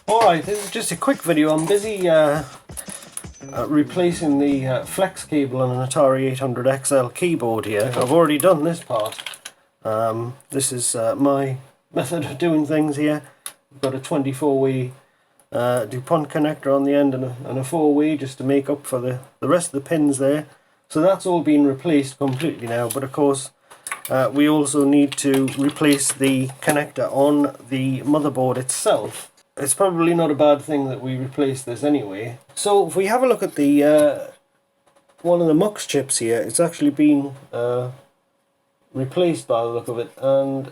Alright, this is just a quick video. I'm busy replacing the flex cable on an Atari 800XL keyboard here. I've already done this part. This is my method of doing things here. I've got a 24-way DuPont connector on the end and a 4-way just to make up for the rest of the pins there. So that's all been replaced completely now, but of course we also need to replace the connector on the motherboard itself. It's probably not a bad thing that we replace this anyway. So if we have a look at the one of the mux chips here, it's actually been replaced by the look of it, and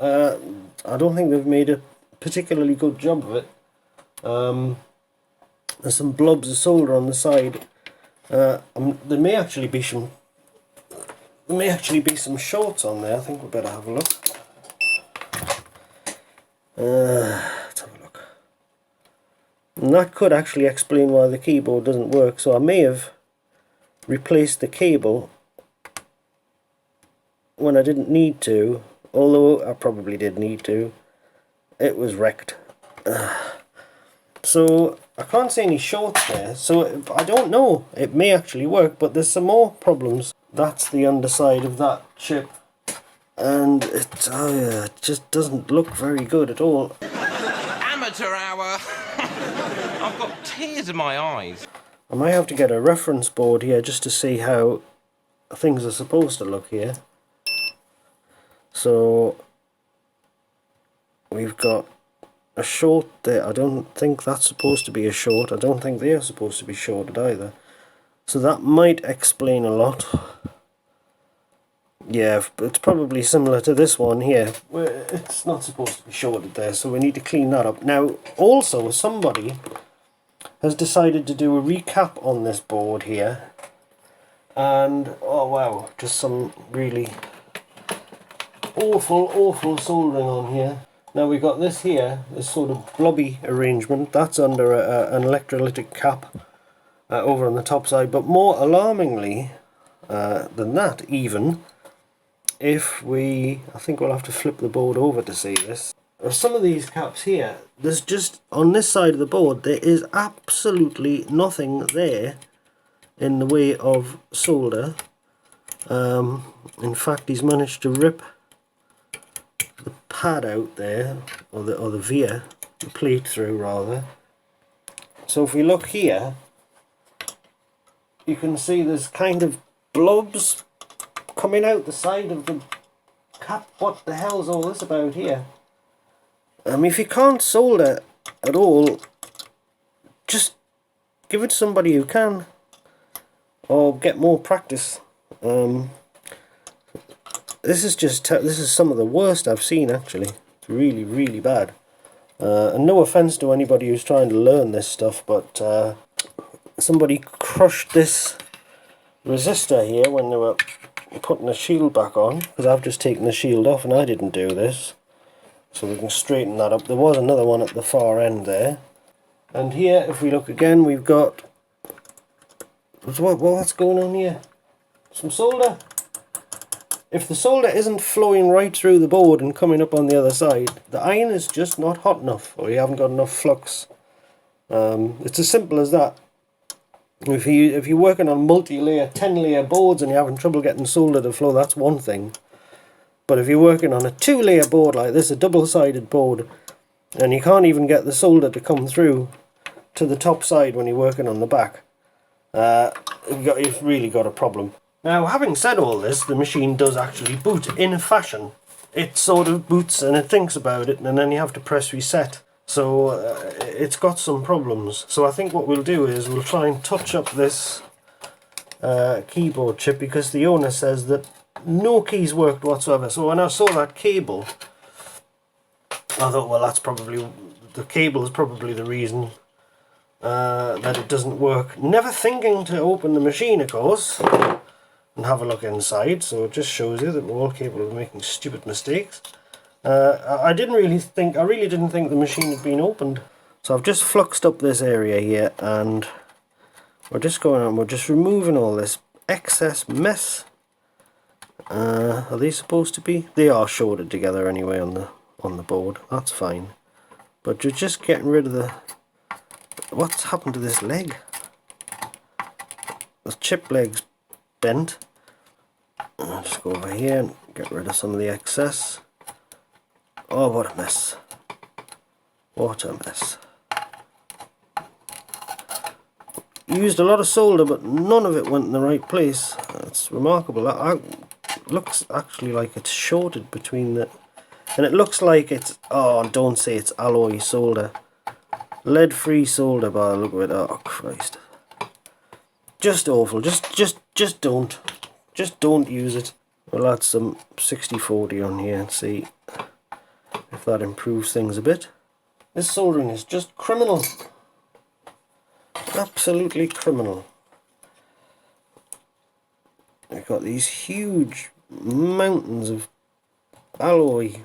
I don't think they've made a particularly good job of it. There's some blobs of solder on the side. There may actually be some shorts on there. I think we better have a look. Let's have a look. And that could actually explain why the keyboard doesn't work. So I may have replaced the cable when I didn't need to, although I probably did need to. It was wrecked. So I can't see any shorts there, so I don't know. It may actually work, but there's some more problems. That's the underside of that chip, and it just doesn't look very good at all. Amateur hour! I've got tears in my eyes. I might have to get a reference board here just to see how things are supposed to look here. So we've got a short there. I don't think that's supposed to be a short. I don't think they're supposed to be shorted either. So that might explain a lot. Yeah, it's probably similar to this one here, where it's not supposed to be shorted there, so we need to clean that up. Now, also, somebody has decided to do a recap on this board here, and oh wow, just some really awful soldering on here. Now we've got this here, this sort of blobby arrangement, that's under an electrolytic cap over on the top side, but more alarmingly than that even, if we, I think we'll have to flip the board over to see this. Some of these caps here, there's just, on this side of the board, there is absolutely nothing there in the way of solder. In fact, he's managed to rip the pad out there, or the via, the plate through rather. So if we look here, you can see there's kind of blobs coming out the side of the cap. What the hell's all this about here? If you can't solder at all, just give it to somebody who can, or get more practice. This is some of the worst I've seen actually. It's really bad. And no offense to anybody who's trying to learn this stuff, but somebody crushed this resistor here when they were putting the shield back on, because I've just taken the shield off and I didn't do this. So we can straighten that up. There was another one at the far end there. And here, if we look again, we've got... What's going on here? Some solder? If the solder isn't flowing right through the board and coming up on the other side, the iron is just not hot enough, or you haven't got enough flux. It's as simple as that. If you're working on multi-layer, 10-layer boards and you're having trouble getting solder to flow, that's one thing. But if you're working on a 2-layer board like this, a double-sided board, and you can't even get the solder to come through to the top side when you're working on the back, you've really got a problem. Now, having said all this, the machine does actually boot in fashion. It sort of boots and it thinks about it, and then you have to press reset. So it's got some problems. So I think what we'll do is we'll try and touch up this keyboard chip, because the owner says that no keys worked whatsoever. So when I saw that cable, I thought, well, that's probably, the cable is probably the reason that it doesn't work. Never thinking to open the machine, of course, and have a look inside. So it just shows you that we're all capable of making stupid mistakes. I really didn't think the machine had been opened. So I've just fluxed up this area here, and we're just going on, we're just removing all this excess mess. Are they supposed to be? They are shorted together anyway on the board. That's fine. but you're just getting rid of the... What's happened to this leg? The chip leg's bent. I'll just go over here and get rid of some of the excess. Oh, what a mess. What a mess. Used a lot of solder, but none of it went in the right place. It's remarkable. That looks actually like it's shorted between the... And it looks like it's... Oh, don't say it's alloy solder. Lead-free solder by the look of it. Oh, Christ. Just awful. Just don't. Just don't use it. We'll add some 60/40 on here and see if that improves things a bit. This soldering is just criminal. Absolutely criminal. I've got these huge mountains of alloy,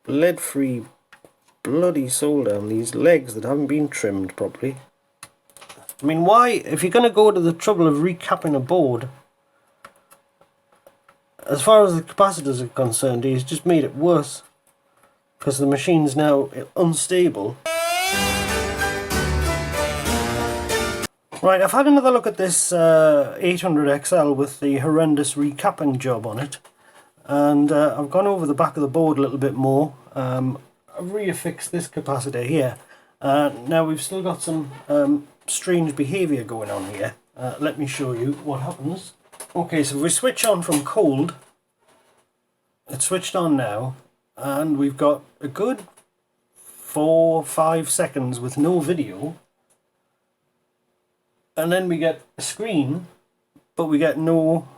lead-free bloody solder on these legs that haven't been trimmed properly. I mean, why, if you're going to go to the trouble of recapping a board, as far as the capacitors are concerned, he's just made it worse because the machine's now unstable. Right, I've had another look at this 800XL with the horrendous recapping job on it, and I've gone over the back of the board a little bit more. I've reaffixed this capacitor here. Now we've still got some strange behaviour going on here. Let me show you what happens. Okay, so if we switch on from cold, it's switched on now, and we've got a good 4-5 seconds with no video. And then we get a screen, but we get no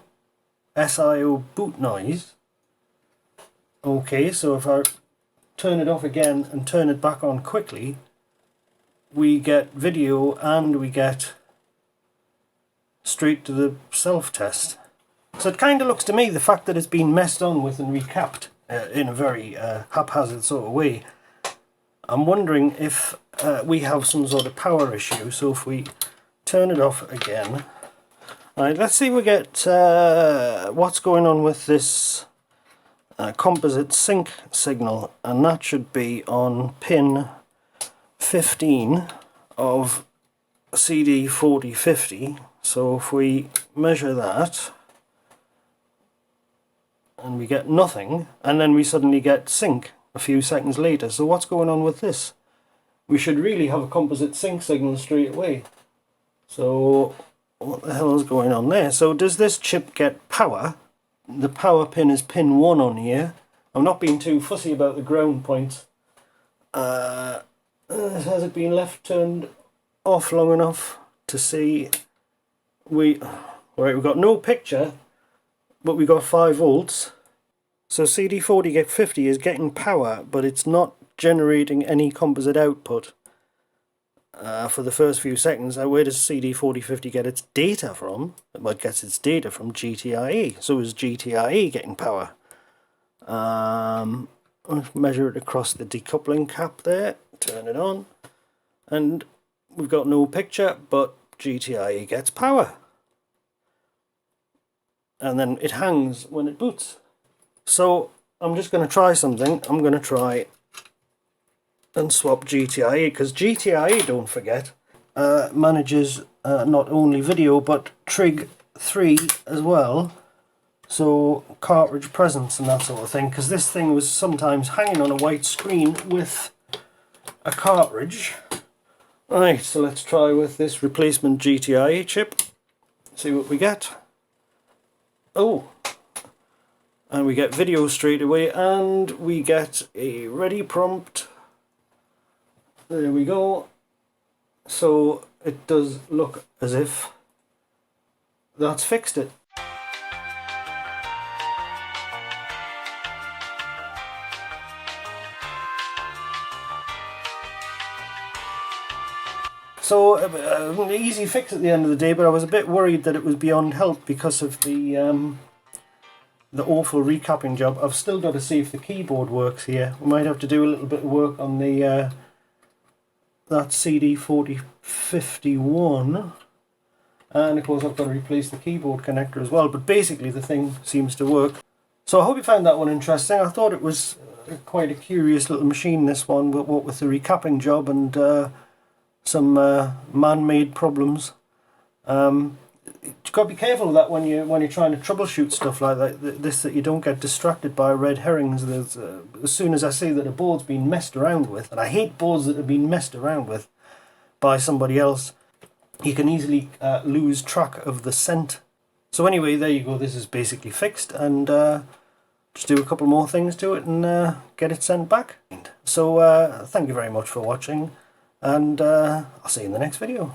SIO boot noise. Okay, so if I turn it off again and turn it back on quickly, we get video and we get straight to the self-test. So it kind of looks to me, the fact that it's been messed on with and recapped in a very haphazard sort of way, I'm wondering if we have some sort of power issue. So if we turn it off again. Alright, let's see if we get what's going on with this composite sync signal, and that should be on pin 15 of CD4050. So if we measure that and we get nothing, and then we suddenly get sync a few seconds later. So what's going on with this? We should really have a composite sync signal straight away. So what the hell is going on there? So does this chip get power? The power pin is pin 1 on here. I'm not being too fussy about the ground points. Has it been left turned off long enough to see? Right, we've got no picture, but we got 5 volts. So CD4050 is getting power, but it's not generating any composite output. For the first few seconds. Now, where does CD4050 get its data from? Well, it gets its data from GTIE. So is GTIE getting power? I'll measure it across the decoupling cap there, turn it on, and we've got no picture, but GTIE gets power. And then it hangs when it boots. So I'm just going to try something. I'm going to try and swap GTIE, because GTIE, don't forget, manages not only video but Trig 3 as well, so cartridge presence and that sort of thing, because this thing was sometimes hanging on a white screen with a cartridge. Right, so let's try with this replacement GTIE chip, see what we get. Oh, and we get video straight away, and we get a ready prompt. There we go. So it does look as if that's fixed it. So an easy fix at the end of the day, but I was a bit worried that it was beyond help because of the awful recapping job. I've still got to see if the keyboard works here. We might have to do a little bit of work on the that CD4051, and of course I've got to replace the keyboard connector as well, but basically the thing seems to work. So I hope you found that one interesting. I thought it was quite a curious little machine, this one, but what with the recapping job and some man-made problems. You've got to be careful of that when you're trying to troubleshoot stuff like that you don't get distracted by red herrings. There's, as soon as I see that a board's been messed around with, and I hate boards that have been messed around with by somebody else, you can easily lose track of the scent. So anyway, there you go, this is basically fixed, and just do a couple more things to it and get it sent back. So thank you very much for watching, and I'll see you in the next video.